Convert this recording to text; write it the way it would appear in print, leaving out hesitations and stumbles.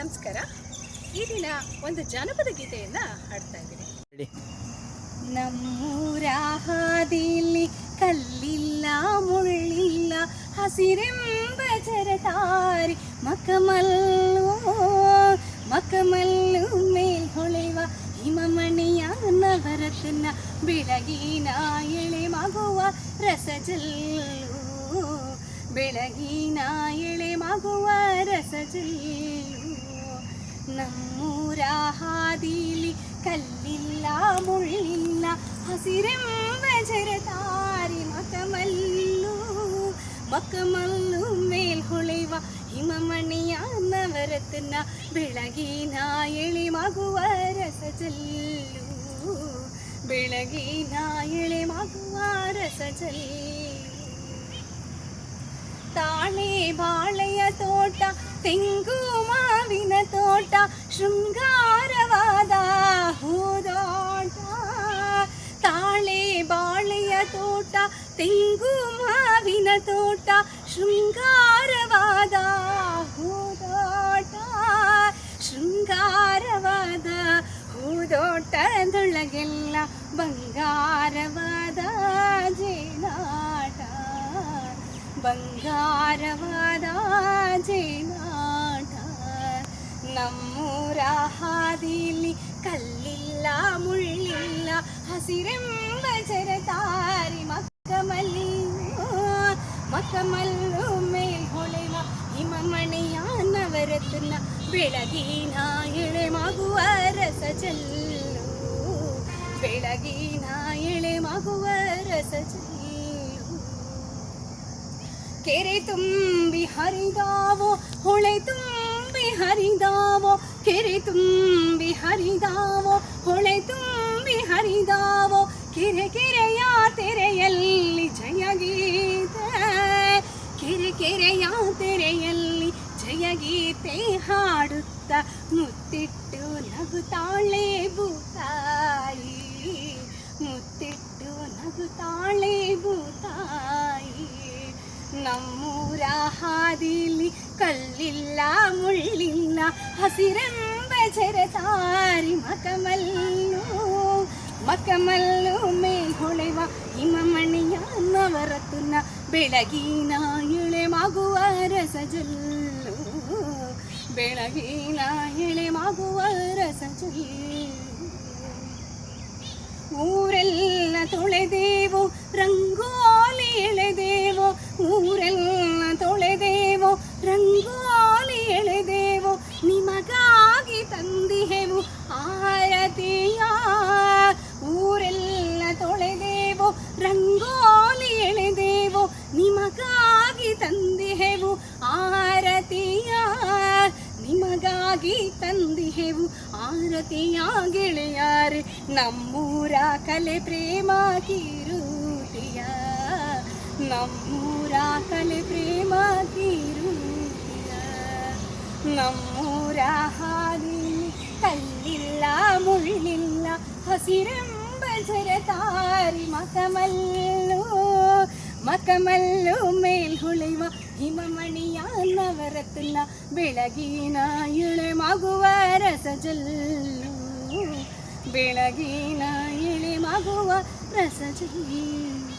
ನಮಸ್ಕಾರ. ಈ ದಿನ ಒಂದು ಜಾನಪದ ಗೀತೆಯನ್ನು ಹಾಡ್ತಾ ಇದ್ದೀನಿ. ನಮ್ಮೂರ ಹಾದಿಲಿ ಕಲ್ಲಿಲ್ಲ ಮುಳ್ಳಿಲ್ಲ ಹಸಿರೆಂಬ ಜರತಾರಿ ಮಕಮಲ್ಲು ಮಕಮಲ್ಲು ಮೇಲ್ ಹೊಳೆವ ಹಿಮಮಣಿಯ ನವರತ್ನ ಬೆಳಗಿನ ಎಳೆ ಮಗುವ ರಸಜಲ್ಲು ಬೆಳಗಿನ ಎಳೆ ಮಗುವ ರಸಜಲ್ಲು. ನಮ್ಮೂರ ಹಾದಿಲಿ ಕಲ್ಲಿಲ್ಲ ಮುಳ್ಳಿಲ್ಲ ಹಸಿರೆಂಬ ಜರತಾರಿ ಮಕಮಲ್ಲು ಮಕಮಲ್ಲು ಮೇಲ್ ಹೊಳೆವ ಹಿಮಮಣಿಯ ನವರತ್ನ ಬೆಳಗಿನ ಎಳೆ ಮಗುವ ರಸಜಲ್ಲು ಬೆಳಗಿನ ಎಳೆ ಮಗುವ ರಸಜಲ್ಲು. ತಾಳೆ ಬಾಳೆಯ ತೋಟ ತೆಂಗು ಮಾವಿನ ತೋಟ ಶೃಂಗಾರವಾದ ಹೂದೋಟ. ತಾಳೆ ಬಾಳೆಯ ತೋಟ ತೆಂಗು ಮಾವಿನ ತೋಟ ಶೃಂಗಾರವಾದ ಹೂದೋಟ ಶೃಂಗಾರವಾದ ಹೂದೋಟದೊಳಗೆಲ್ಲ ಬಂಗಾರವಾದ ಜೇನಾಟ ಬಂಗಾರವಾದ ಜೇನಾಟ. ನಮ್ಮೂರ ಹಾದಿಲಿ ಕಲ್ಲಿಲ್ಲ ಮುಳ್ಳಿಲ್ಲ ಹಸಿರೆಂಬ ಜರತಾರಿ ಮಕಮಲ್ಲು ಮಕಮಲ್ಲು ಮೇಲ್ ಹೊಳೆವ ಹಿಮಮಣಿಯ ನವರತ್ನ ಬೆಳಗಿನ ಎಳೆ ಮಗುವ ರಸಜಲ್ಲು ಬೆಳಗಿನ ಎಳೆ ಮಗುವ ರಸಜಲ್ಲು. ಕೆರೆ ತುಂಬಿ ಹರಿದಾವೋ ಹೊಳೆ ತುಂಬಿ ಹರಿದಾವೋ ಕೆರೆ ತುಂಬಿ ಹರಿದಾವೋ ಹೊಳೆ ತುಂಬಿ ಹರಿದಾವೋ ಕೆರೆ ಕೆರೆಯ ತೆರೆಯಲ್ಲಿ ಜಯಗೀತೆ ಕೆರೆ ಕೆರೆಯ ತೆರೆಯಲ್ಲಿ ಜಯಗೀತೆ ಹಾಡುತ್ತ ಮುತ್ತಿಟ್ಟು ನಗುತ್ತಾಳೆ ಭೂತಾಯಿ ಮುತ್ತಿಟ್ಟು ನಗುತ್ತಾಳೆ ಭೂತಾಯಿ. ನಮ್ಮೂರ ಹಾದಿಲಿ ಕಲ್ಲಿಲ್ಲ ಮುಳ್ಳಿಲ್ಲ ಹಸಿರೆಂಬ ಜರತಾರಿ ಮಕಮಲ್ಲು ಮಕಮಲ್ಲು ಮೇಲ್ ಹೊಳೆವ ಹಿಮಮಣಿಯ ನವರತ್ನ ಬೆಳಗಿನ ಎಳೆ ಮಗುವ ರಸಜಲ್ಲು ಬೆಳಗಿನ ಎಳೆ ಮಗುವ ರಸಜಲ್ಲು. ಊರೆಲ್ಲ ತೊಳೆದೇವೋ ರಂಗೋಲಿ ಎಳೆದೇವೋ ಊರೆಲ್ಲ ತೊಳೆದೇವೋ ರಂಗೋಲಿ ಎಳೆದೇವೋ ನಿಮಗಾಗಿ ತಂದಿಹೆವು ಆರತಿಯ ಊರೆಲ್ಲ ತೊಳೆದೇವೋ ರಂಗೋಲಿ ಎಳೆದೇವೋ ನಿಮಗಾಗಿ ತಂದಿಹೆವು ಆರತಿಯ ನಿಮಗಾಗಿ ತಂದಿಹೆವು ಆರತಿಯ ಗೆಳೆಯಾರೆ. ನಮ್ಮೂರ ಕಲೆ ಪ್ರೇಮ ಕೀರುತಿಯ ನಮ್ಮೂರ ಕಲೆ ಪ್ರೇಮ ಕೀರುತಿಯ. ನಮ್ಮೂರ ಹಾದಿಲಿ ಕಲ್ಲಿಲ್ಲ ಮುಳ್ಳಿಲ್ಲ ಹಸಿರೆಂಬ ಜರತಾರಿ ಮಕಮಲ್ಲು ಮಕಮಲ್ಲು ಮೇಲ್ ಹೊಳೆವ ಹಿಮಮಣಿಯ ನವರತ್ನ ಬೆಳಗಿನ ಎಳೆ ಮಗುವ ರಸಜಲ್ಲು ಬೆಳಗಿನ ಎಳೆ ಮಗುವ ರಸಜಲ್ಲು.